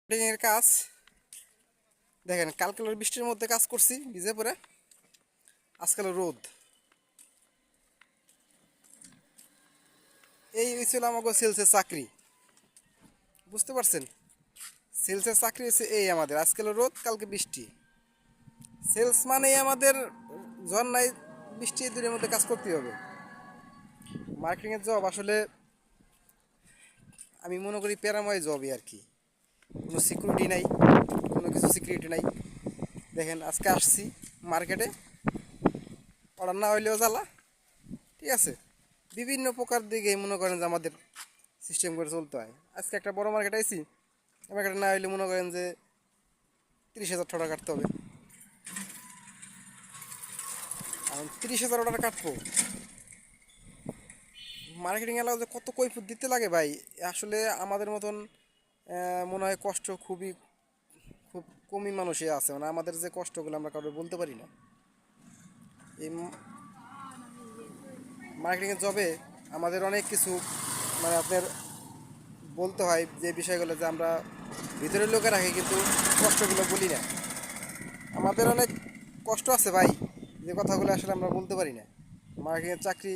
এর কাজ দেখেন, কালকে বৃষ্টির মধ্যে কাজ করছি ভিজে পড়ে, আজকাল রোদ। এই হয়েছিল আমাকে সেলসের চাকরি, বুঝতে পারছেন? সেলসের চাকরি হচ্ছে এই আমাদের, আজকাল রোদ কালকে বৃষ্টি। সেলস মানেই আমাদের ঝড় বৃষ্টি, দূরের মধ্যে কাজ করতেই হবে। মার্কেটিংয়ের জব আসলে আমি মনে করি প্যারাময় জবই আর কি। কোনো সিকিউরিটি নাই, কোনো কিছু সিকিউরিটি নাই। দেখেন আজকে আসছি মার্কেটে, অর্ডার না হইলেও জ্বালা, ঠিক আছে। বিভিন্ন প্রকার দিকে মনে করেন যে আমাদের সিস্টেম করে চলতে হয়। আজকে একটা বড় মার্কেট আইছি, মার্কেটে না হইলে মনে করেন যে 30,000 টাকা কাটতে হবে। আর 30,000 টাকা কাটবো, মার্কেটিং এলাকা যে কত কৈফিয়ত দিতে লাগে ভাই। আসলে আমাদের মতন মনে হয় কষ্ট খুব কমই মানুষই আছে, মানে আমাদের যে কষ্টগুলো আমরা কাউকে বলতে পারি না। এই মার্কেটিংয়ের জবে আমাদের অনেক কিছু, মানে আপনার বলতে হয় যে বিষয়গুলো যে আমরা ভিতরের লোকে রাখি, কিন্তু কষ্টগুলো বলি না। আমাদের অনেক কষ্ট আছে ভাই, যে কথাগুলো আসলে আমরা বলতে পারি না। মার্কেটিংয়ের চাকরি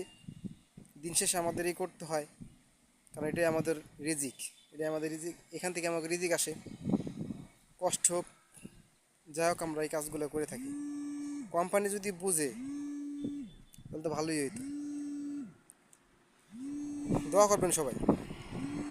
দিন শেষে আমাদেরই করতে হয়, কারণ এটাই আমাদের রিজিক। এটাই আমাদের রিজিক, এখান থেকে আমাদের রিজিক আসে। কষ্ট যাই হোক, আমরা এই কাজগুলো করে থাকি। কোম্পানি যদি বুঝে তাহলে তো ভালোই হইতো। দোয়া করবেন সবাই।